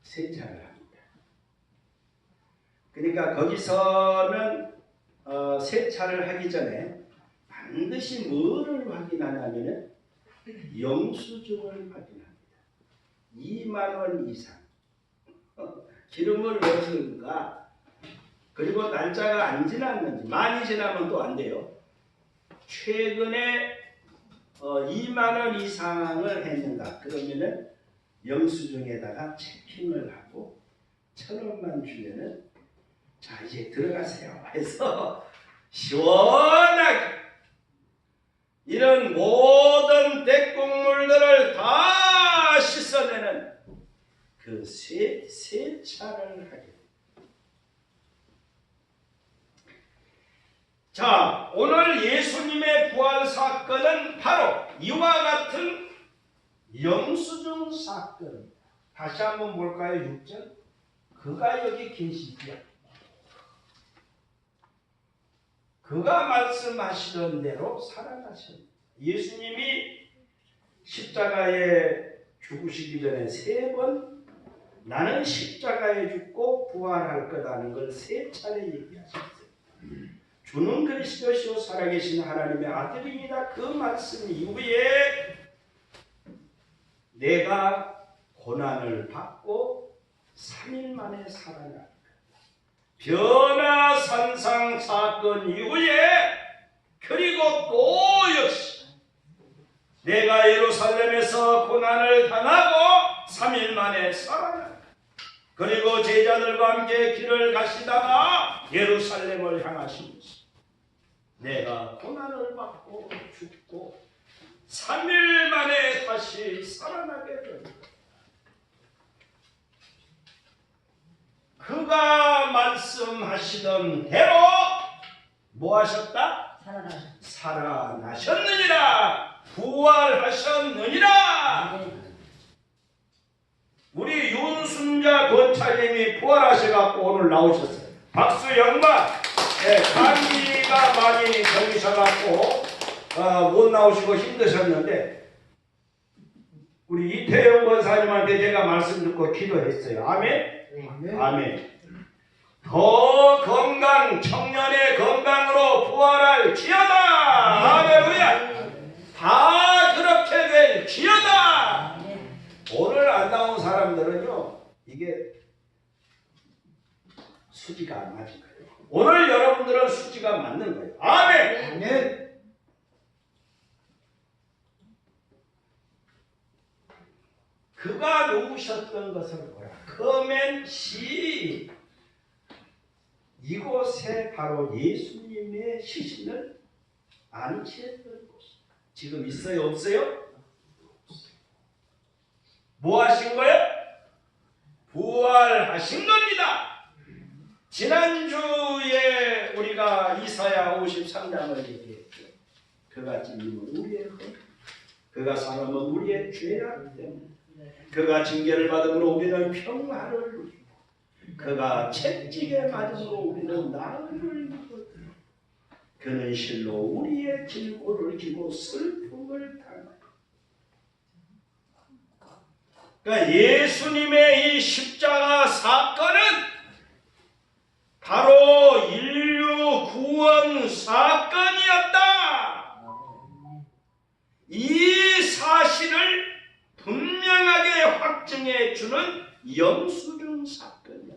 세차를 합니다. 그러니까 거기서는 세차를 하기 전에 반드시 뭐를 확인하냐면은 영수증을 확인합니다. 2만 원 이상 기름을 넣었는가, 그리고 날짜가 안 지났는지, 많이 지나면 또 안 돼요. 최근에 2만 원 이상을 했는가, 그러면은 영수증에다가 체킹을 하고 1,000원만 주면은 자 이제 들어가세요 해서 시원하게 이런 모든 대국물들을 다 씻어내는 그 세차를 하게 됩니다. 자, 오늘 예수님의 부활 사건은 바로 이와 같은 영수증 사건입니다. 다시 한번 볼까요? 6절. 그가 여기 계시지요. 그가 말씀하시던 대로 살아나셨습니다. 예수님이 십자가에 죽으시기 전에 3번 나는 십자가에 죽고 부활할 거라는 걸 3차례 얘기하셨어요. 주는 그리스도시요 살아계신 하나님의 아들입니다. 그 말씀 이후에 내가 고난을 받고 3일 만에 살아날 변화산상 사건 이후에, 그리고 또 역시 내가 예루살렘에서 고난을 당하고 3일 만에 살아날, 그리고 제자들과 함께 길을 가시다가 예루살렘을 향하시면서 내가 고난을 받고 죽고 3일 만에 다시 살아나게 됩니다. 그가 말씀하시던 대로 뭐 하셨다? 살아나셨느니라. 부활하셨느니라. 우리 윤순자 권차님이 부활하셔갖고 오늘 나오셨어요. 박수 영광. 네, 감기가 많이 걸리셔갖고 못 나오시고 힘드셨는데 우리 이태영 권사님한테 제가 말씀 듣고 기도했어요. 아멘.
아멘.
아멘. 더 건강, 청년의 건강으로 부활할 지어다. 할렐루야. 다 그렇게 될 지어다. 오늘 안 나온 사람들은요, 이게 수지가 안 맞은 거예요. 오늘 여러분들은 수지가 맞는 거예요. 아멘.
아멘.
그가 누우셨던 것을 보라. 커맨시. 이곳에 바로 예수님의 시신을 안치했던 곳. 지금 있어요? 없어요? 뭐 하신 거예요? 부활하신 겁니다. 지난주에 우리가 이사야 53장을 얘기했죠. 그가 찔림은 우리의 허, 그가 상함은 우리의 죄악 때문에, 그가 징계를 받음으로 우리는 평화를 누리고, 그가 채찍에 맞음으로 우리는 나음을 누렸다. 그는 실로 우리의 질고를 지고 슬픔을 당하고. 그러니까 예수님의 이 십자가 사건은 바로 인류 구원 사건이었다. 이 사실을 분명하게 확증해 주는 영수증 사건이었다.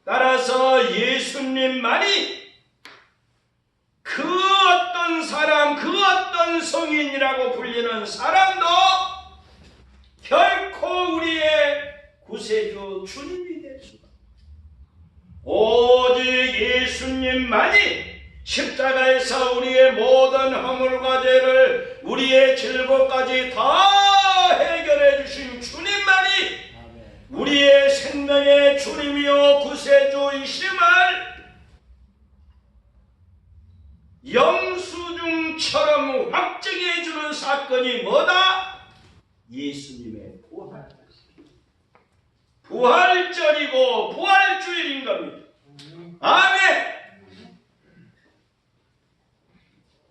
따라서 예수님만이 그 어떤 사람, 그 어떤 성인이라고 불리는 사람도 결코 우리의 구세주 주님이 될 수가 없다. 오직 예수님만이 십자가에서 우리의 모든 허물과 죄를, 우리의 질고까지 다 해결해 주신 주님만이 우리의 생명의 주님이요 구세주이심을 영수증처럼 확증해 주는 사건이 뭐다? 예수님의 부활절이고 부활주일인 겁니다. 아멘.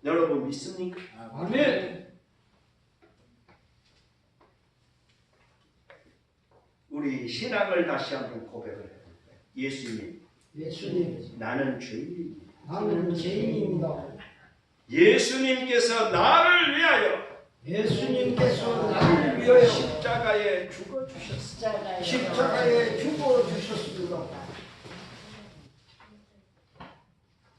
여러분 믿습니까?
아멘.
우리 신앙을 다시 한번 고백을 해볼까요? 예수님,
예수님,
나는 죄인입니다.
나는 죄인입니다.
예수님께서 나를 위하여
예수님께서 나를 위하여
십자가에 죽어주셨습니다.
십자가에 죽어 주셨습니다.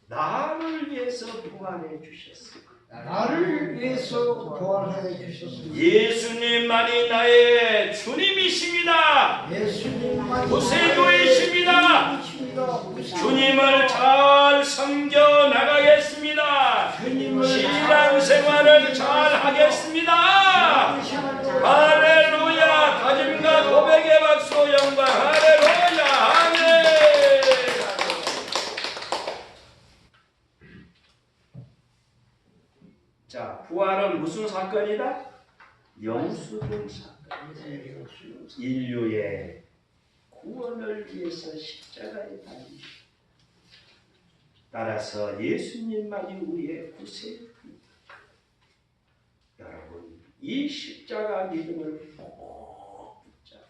나를 위해서 부활해 주셨습니다.
나를 위해서 부활해 주셨습니다.
예수님만이 나의 주님이십니다.
예수님만이
구세주이십니다.
주님이십니다.
주님을 잘 섬겨 나가겠습니다. 신앙생활을 잘 하겠습니다. 할렐루야. 다짐과 고백의 박수 영광. 할렐루야. 아멘. 자, 부활은 무슨 사건이다? 영수증 사건. 인류의 구원을 위해서 십자가에 달리시고, 따라서 예수님만이 우리의 구세주입니다. 여러분, 이 십자가 믿음을 꼭 붙잡고,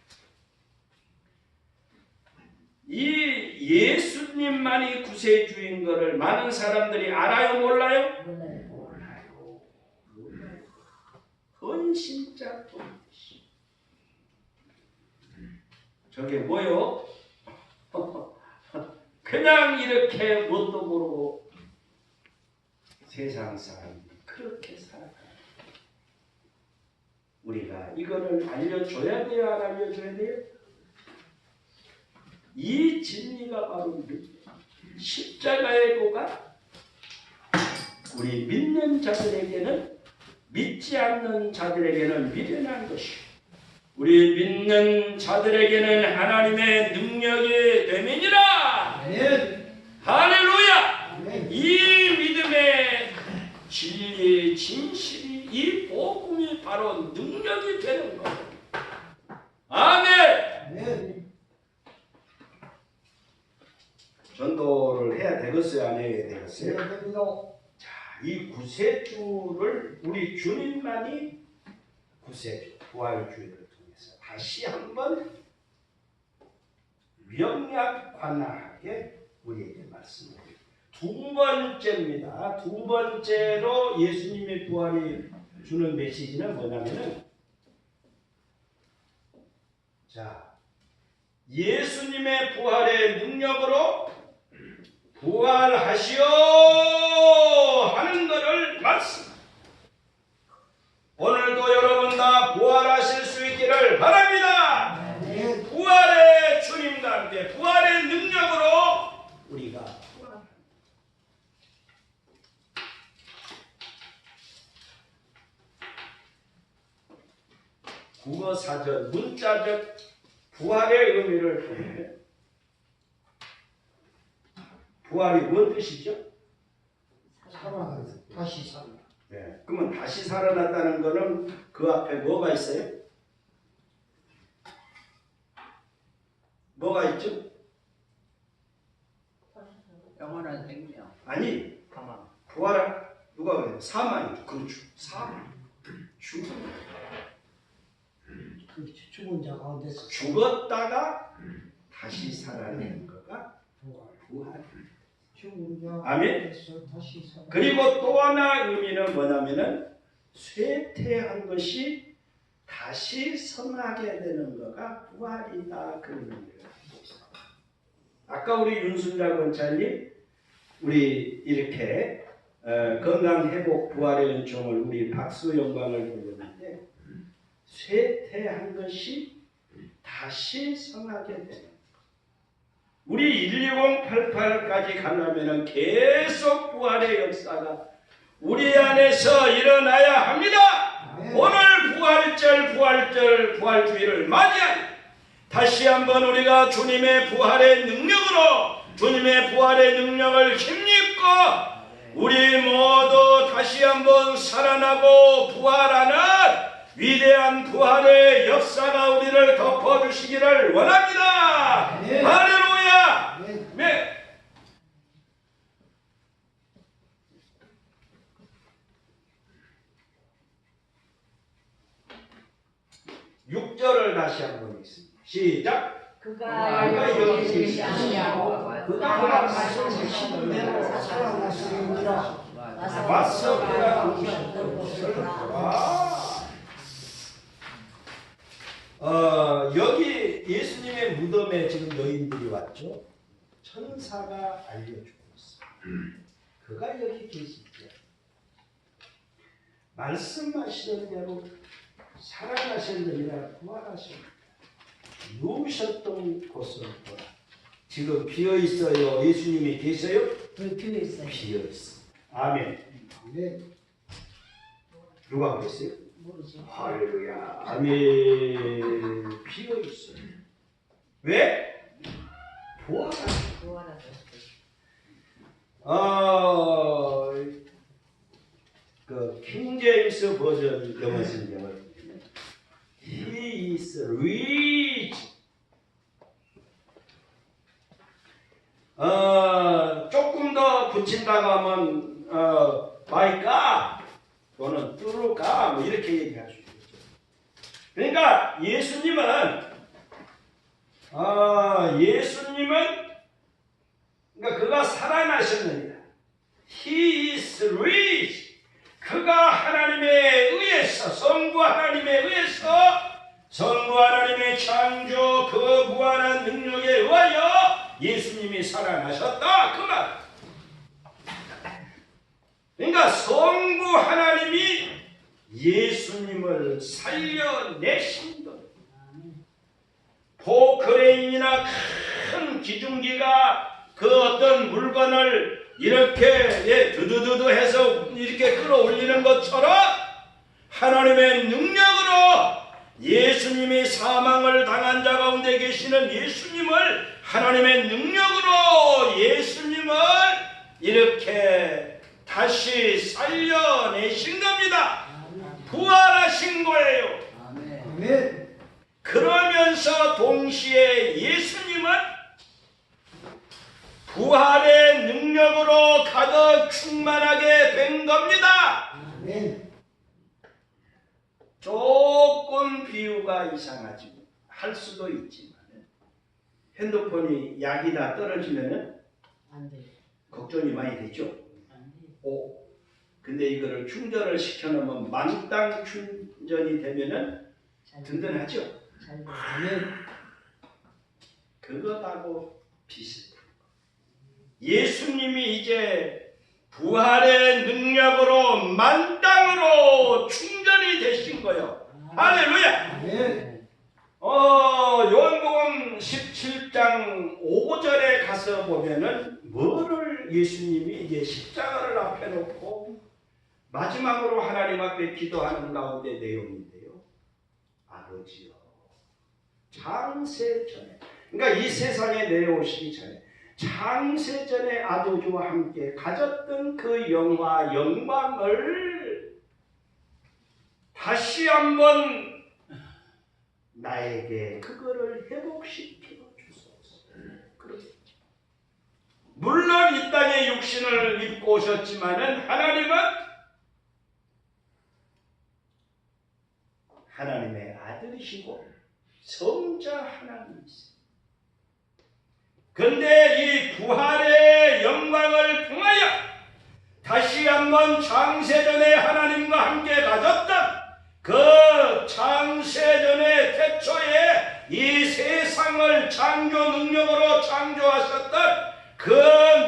이 예수님만이 구세주인 것을 많은 사람들이 알아요, 몰라요?
몰라요.
헌신자 돕듯이. 저게 뭐요? 그냥 이렇게 뭣도 모르고 세상 사람들이 그렇게 살아가요. 우리가 이거를 알려줘야 돼요? 안 알려줘야 돼요? 이 진리가 바로 십자가의 도가 우리 믿는 자들에게는, 믿지 않는 자들에게는 미련한 것이고, 우리 믿는 자들에게는 하나님의 능력이 됨이니라.
아멘.
할렐루야.
아멘.
이 믿음의 진리의 진실이, 이 복음이 바로 능력이 되는 겁니다. 아멘.
아멘.
전도를 해야 되겠어요, 안 해야 되겠어요?
해야 됩니다.
이 구세주를 우리 주님만이 구세주, 부활주의를 통해서 다시 한번 명약관하게 우리에게 말씀드립니다. 두 번째입니다. 두 번째로 예수님의 부활이 주는 메시지는 뭐냐면은, 자, 예수님의 부활의 능력으로 부활하시오 하는 것을 말씀. 오늘도 여러분 다 부활하실 수 있기를 바랍니다.
아멘.
부활의 주님과 함께 부활의 능력으로 우리가 부활합니다. 국어 사전 문자적 부활의 의미를 보면 부활이 뭔 뜻이죠?
살아나다. 다시 살아.
네. 그러면 다시 살아났다는 거는 그 앞에 뭐가 있어요? 뭐가 있죠?
영원한 생명.
아니, 부활한 누가 그래요? 사망이죠. 그렇죠. 사망. 죽음.
그 죽은 자 가운데서
죽었다가 다시 살아내는 거가 부활.
죽은 자
아멘.
가운데서 다시 살아.
그리고 또 하나 의미는 뭐냐면은 쇠퇴한 것이 다시 성하게 되는 거가 부활이다, 그 의미예요. 아까 우리 윤순자 권사님 우리 이렇게 건강 회복 부활의 은총을 우리 박수 영광을 돌렸는데, 쇠퇴한 것이 다시 성하게 되는 거. 우리 12088까지 가려면은 계속 부활의 역사가 우리 안에서 일어나야 합니다.
아멘.
오늘 부활주의를 맞이하니 다시 한번 우리가 주님의 부활의 능력으로, 주님의 부활의 능력을 힘입고 우리 모두 다시 한번 살아나고 부활하는 위대한 부활의 역사가 우리를 덮어주시기를 원합니다.
아멘.
할렐루야.
아멘.
네. 10절을 다시 한번 읽습니다. 시작.
그가
여기
계시지 아니하고
그가
말씀하시는 대로 살아났으니라.
와서 그가 여기 예수님의 무덤에 지금 여인들이 왔죠. 천사가 알려주고 있어요. 그가 여기 계시지. 말씀하시는 대로 살아나셨느니라 부활하셨느니라. 누우셨던 곳을 보라. 지금 비어 있어요. 예수님이 계세요?
교회 있어요.
비어 있어. 아멘.
네.
누가 계세요?
모르죠.
할렐루야. 아멘. 비어 있어요. 왜? 부활하셨어.
부활하셨어요.
그 킹제임스 버전 영어 성경을 보면 He is rich. 조금 더 붙인다고 하면 by God 또는 through God 뭐 이렇게 얘기할 수 있겠죠. 그러니까 예수님은 그러니까 그가 살아나셨느니라. He is rich. 그가 하나님에 의해서 성부 하나님에 의해서 성부 하나님의 창조 그 무한한 능력에 의하여 예수님이 살아나셨다 그 말. 그러니까 성부 하나님이 예수님을 살려내신 것. 포크레인이나 큰 기중기가 그 어떤 물건을 이렇게 두두두두 해서 이렇게 끌어올리는 것처럼 하나님의 능력으로 예수님이 사망을 당한 자 가운데 계시는 예수님을 하나님의 능력으로 예수님을 이렇게 다시 살려내신 겁니다. 부활하신 거예요.
아멘.
그러면서 동시에 예수님은 부활의 능력으로 가득 충만하게 된 겁니다.
아멘.
조금 비유가 이상하지 할 수도 있지만 핸드폰이 약이 다 떨어지면
안 돼요.
걱정이 많이 되죠.
안 돼요.
근데 이거를 충전을 시켜놓으면 만땅 충전이 되면은
잘
든든하죠.
잘 돼요.
아멘.
그것하고 비슷해요. 예수님이 이제 부활의 능력으로 만땅으로 충전이 되신 거예요. 할렐루야.
아멘.
요한복음 17장 5절에 가서 보면은 뭐를 예수님이 이제 십자가를 앞에 놓고 마지막으로 하나님 앞에 기도하는 가운데 내용인데요. 아버지여, 창세 전에, 그러니까 이 세상에 내려오시기 전에 창세 전에 아버지와 함께 가졌던 그 영광을 다시 한번 나에게 그거를 회복시켜 주소서. 물론 이 땅에 육신을 입고 오셨지만은 하나님의 아들이시고 성자 하나님이세요. 근데 이 부활의 영광을 통하여 다시 한번 창세전에 하나님과 함께 가졌던 그 창세전의 태초에 이 세상을 창조 능력으로 창조하셨던 그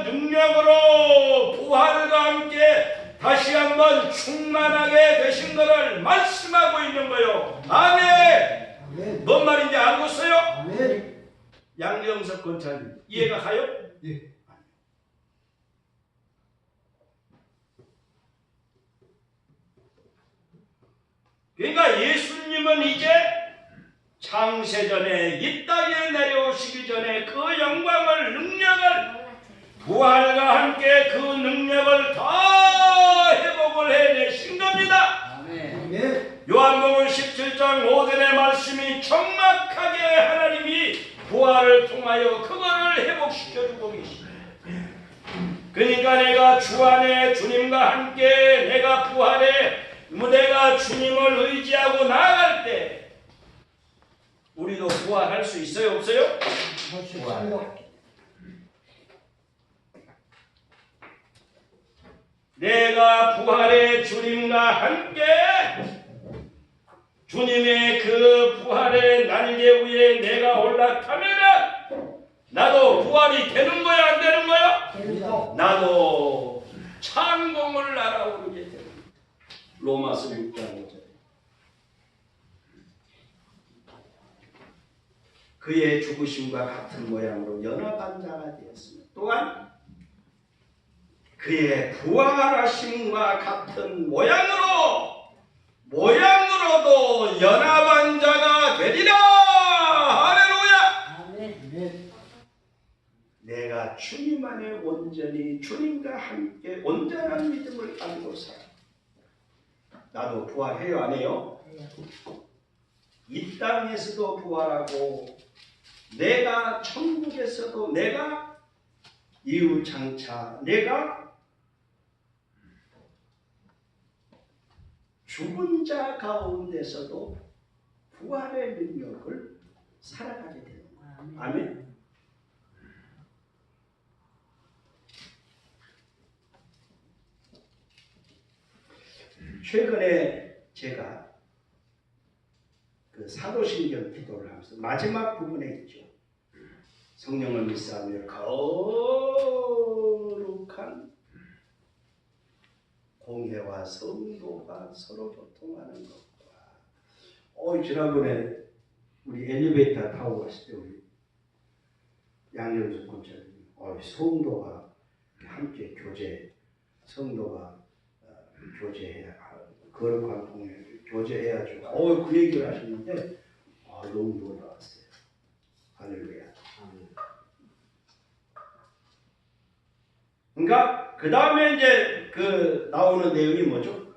능력으로 부활과 함께 다시 한번 충만하게 되신 것을 말씀하고 있는 거예요. 아멘.
아멘.
뭔 말인지 알고 있어요?
아멘.
양정석 권사님 이해가 가요?
예.
그러니까 예수님은 이제 창세전에 이 땅에 내려오시기 전에 그 영광을 능력을 부활과 함께 그 능력을 다 회복을 해내신 겁니다.
아멘.
요한복음 17장 5절의 말씀이 정확하게 하나님이 부활을 통하여 그거를 회복시켜주고 계십니다. 그러니까 내가 주 안에 주님과 함께 내가 부활해 내가 주님을 의지하고 나아갈 때 우리도 부활할 수 있어요, 없어요?
할수 있어요.
내가 부활의 주님과 함께 주님의 그 부활의 날개 위에 내가 올라타면은 나도 부활이 되는 거야, 안 되는 거야?
됩니다.
나도 창공을 날아오르게 됩니다. 로마서 6장 5절. 그의 죽으심과 같은 모양으로 연합한 자가 되었습니다. 또한 그의 부활하심과 같은 모양으로도 연합한 자가 되리라. 할렐루야.
아멘.
아멘.
내가 주님 안에 온전히 주님과 함께 온전한 믿음을 가지고 살아. 나도 부활해요, 안 해요? 이 땅에서도 부활하고 내가 천국에서도 내가 이후장차 내가 죽은 자 가운데서도 부활의 능력을 살아가게 되는 거예요. 아멘. 최근에 제가 그 사도신경 기도를 하면서 마지막 부분에 있죠. 성령을 믿사하며 거룩한 공회와 성도가 서로 교통하는 것과 지난번에 우리 엘리베이터 타고 갔을 때 우리 양현수 권사님 성도가 함께 성도가 교제해야 거룩한 공회 교제해야죠. 그 얘기를 하시는데 너무 놀라웠어요. 할렐루야. 그러니까 그 다음에 이제 그 나오는 내용이 뭐죠?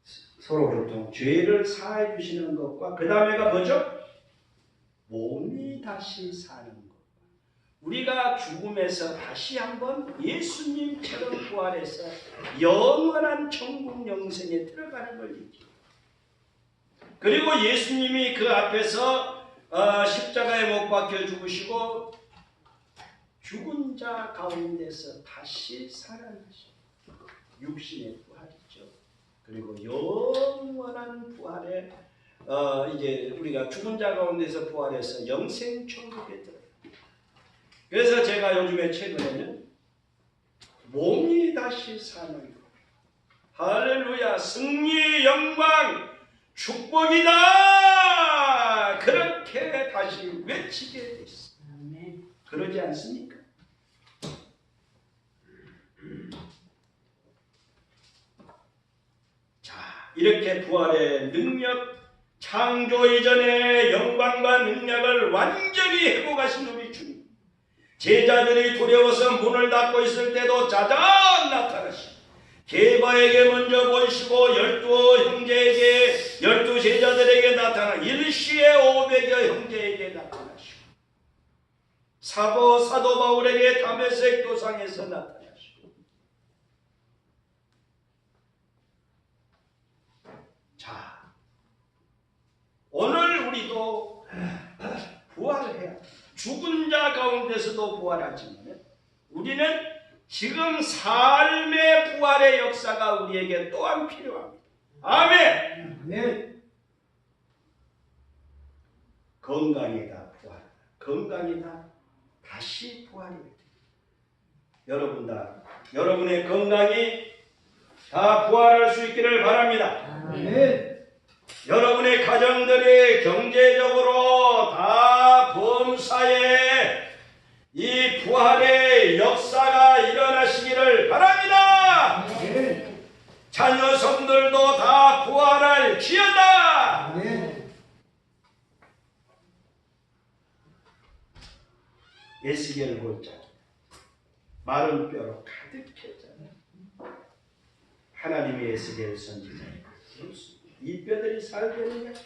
서로 교통, 죄를 사해 주시는 것과 그 다음에가 뭐죠? 몸이 다시 사는 것. 우리가 죽음에서 다시 한번 예수님처럼 부활해서 영원한 천국 영생에 들어가는 걸 얘기해요. 그리고 예수님이 그 앞에서 십자가에 못 박혀 죽으시고 죽은 자 가운데서 다시 살아나시고 육신의 부활이죠. 그리고 영원한 부활에 이제 우리가 죽은 자 가운데서 부활해서 영생 천국에 들어요. 그래서 제가 요즘에 최근에는 몸이 다시 사는 것. 할렐루야. 승리, 영광, 축복이다. 그렇게 다시 외치게 됐어요. 그러지 않습니까? 자, 이렇게 부활의 능력, 창조 이전의 영광과 능력을 완전히 회복하신 우리 주님. 제자들이 두려워서 문을 닫고 있을 때도 짜잔 나타나시고 게바에게 먼저 보이시고 12 제자들에게 나타나 일시에 500여 형제에게 나타나시고 사도 바울에게 다메섹 도상에서 나타나시고 자, 오늘 우리도 부활해야 죽은 자 가운데서도 부활하지만 우리는 지금 삶의 부활의 역사가 우리에게 또한 필요합니다. 아멘.
아멘.
건강이다 부활. 건강이다 다시 부활이 됩니다. 여러분의 건강이 다 부활할 수 있기를 바랍니다.
아멘.
여러분의 가정들이 경제적으로 다 범사에 이 부활의 역사가 일어나시기를 바랍니다.
아멘.
자녀 성들도 다 부활할 지어다.
아멘.
에스겔 볼자 마른 뼈로 가득했잖아요. 하나님의 에스겔 선지자예요. 이 뼈들이 살되느냐?